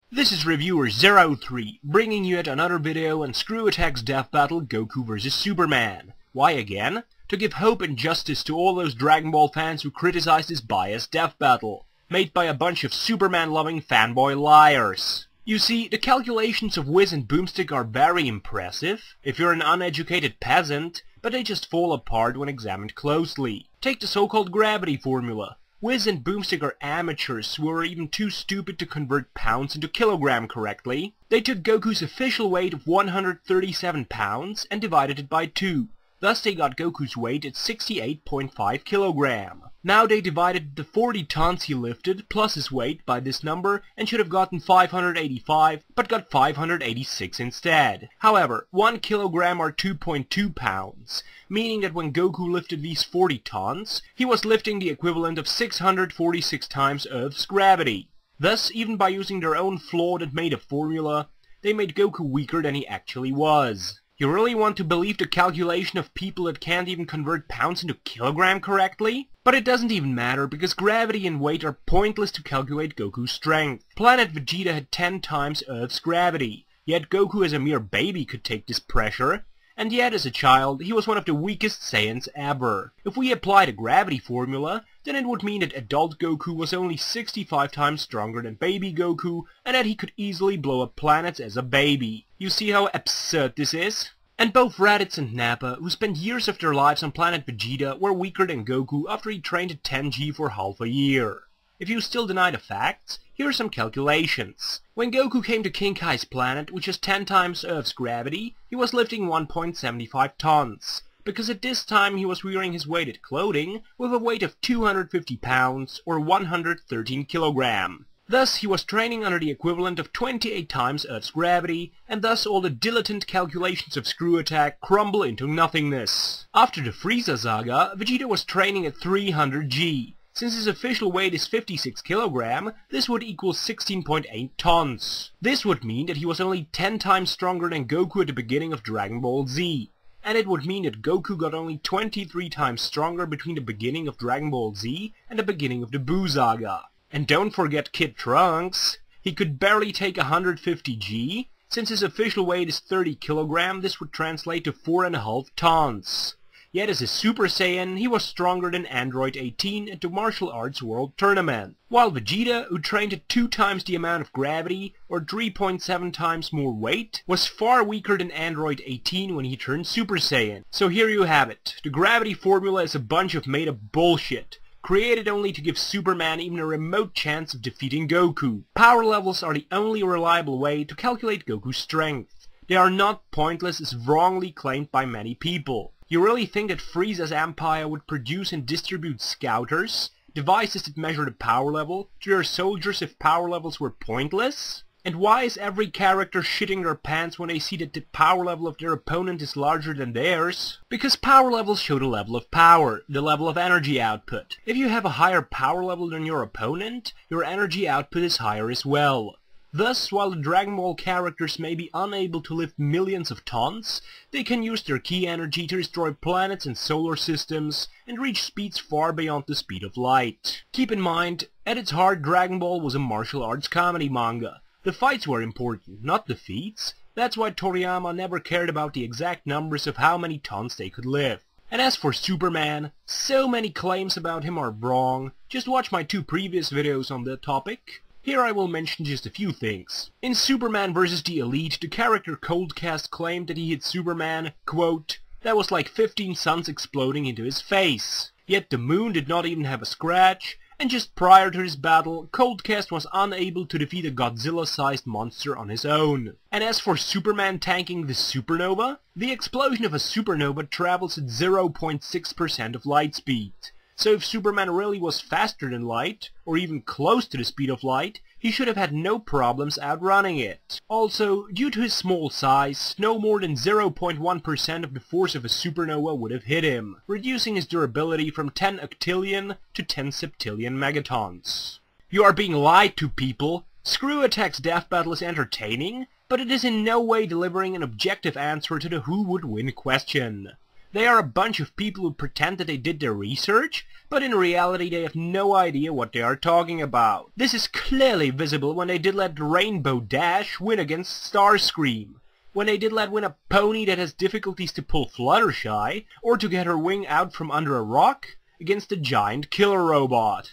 This is Reviewer03, bringing you yet another video on Screw Attack's Death Battle Goku vs Superman. Why again? To give hope and justice to all those Dragon Ball fans who criticized this biased death battle, made by a bunch of Superman-loving fanboy liars. You see, the calculations of Wiz and Boomstick are very impressive, if you're an uneducated peasant, but they just fall apart when examined closely. Take the so-called gravity formula. Wiz and Boomstick are amateurs who are even too stupid to convert pounds into kilogram correctly. They took Goku's official weight of 137 pounds and divided it by 2. Thus they got Goku's weight at 68.5 kilogram. Now they divided the 40 tons he lifted plus his weight by this number and should have gotten 585, but got 586 instead. However, 1 kilogram are 2.2 pounds, meaning that when Goku lifted these 40 tons, he was lifting the equivalent of 646 times Earth's gravity. Thus, even by using their own flawed and made-up formula, they made Goku weaker than he actually was. You really want to believe the calculation of people that can't even convert pounds into kilogram correctly? But it doesn't even matter, because gravity and weight are pointless to calculate Goku's strength. Planet Vegeta had 10 times Earth's gravity, yet Goku as a mere baby could take this pressure, and yet as a child he was one of the weakest Saiyans ever. If we applied a gravity formula, then it would mean that adult Goku was only 65 times stronger than baby Goku, and that he could easily blow up planets as a baby. You see how absurd this is? And both Raditz and Nappa, who spent years of their lives on planet Vegeta, were weaker than Goku after he trained at 10G for half a year. If you still deny the facts, here are some calculations. When Goku came to King Kai's planet, which has 10 times Earth's gravity, he was lifting 1.75 tons, because at this time he was wearing his weighted clothing with a weight of 250 pounds or 113 kilogram. Thus he was training under the equivalent of 28 times Earth's gravity, and thus all the dilettante calculations of Screw Attack crumble into nothingness. After the Frieza saga, Vegeta was training at 300 G. Since his official weight is 56 kilogram, this would equal 16.8 tons. This would mean that he was only 10 times stronger than Goku at the beginning of Dragon Ball Z. And it would mean that Goku got only 23 times stronger between the beginning of Dragon Ball Z and the beginning of the Buu saga. And don't forget Kid Trunks. He could barely take 150 G. Since his official weight is 30 kilogram, this would translate to 4.5 tons. Yet as a Super Saiyan, he was stronger than Android 18 at the Martial Arts World Tournament. While Vegeta, who trained at 2 times the amount of gravity, or 3.7 times more weight, was far weaker than Android 18 when he turned Super Saiyan. So here you have it. The gravity formula is a bunch of made-up bullshit, created only to give Superman even a remote chance of defeating Goku. Power levels are the only reliable way to calculate Goku's strength. They are not pointless as wrongly claimed by many people. You really think that Frieza's empire would produce and distribute scouters, devices that measure the power level, to their soldiers if power levels were pointless? And why is every character shitting their pants when they see that the power level of their opponent is larger than theirs? Because power levels show the level of power, the level of energy output. If you have a higher power level than your opponent, your energy output is higher as well. Thus, while the Dragon Ball characters may be unable to lift millions of tons, they can use their ki energy to destroy planets and solar systems, and reach speeds far beyond the speed of light. Keep in mind, at its heart Dragon Ball was a martial arts comedy manga. The fights were important, not the feats. That's why Toriyama never cared about the exact numbers of how many tons they could lift. And as for Superman, so many claims about him are wrong. Just watch my 2 previous videos on that topic. Here I will mention just a few things. In Superman vs. the Elite, the character Coldcast claimed that he hit Superman, quote, "that was like 15 suns exploding into his face." Yet the moon did not even have a scratch, and just prior to this battle, Coldcast was unable to defeat a Godzilla-sized monster on his own. And as for Superman tanking the supernova, the explosion of a supernova travels at 0.6% of light speed. So if Superman really was faster than light, or even close to the speed of light, he should have had no problems outrunning it. Also, due to his small size, no more than 0.1% of the force of a supernova would have hit him, reducing his durability from 10 octillion to 10 septillion megatons. You are being lied to, people. Screw Attack's death battle is entertaining, but it is in no way delivering an objective answer to the who would win question. They are a bunch of people who pretend that they did their research, but in reality they have no idea what they are talking about. This is clearly visible when they did let Rainbow Dash win against Starscream, when they did let win a pony that has difficulties to pull Fluttershy, or to get her wing out from under a rock against a giant killer robot.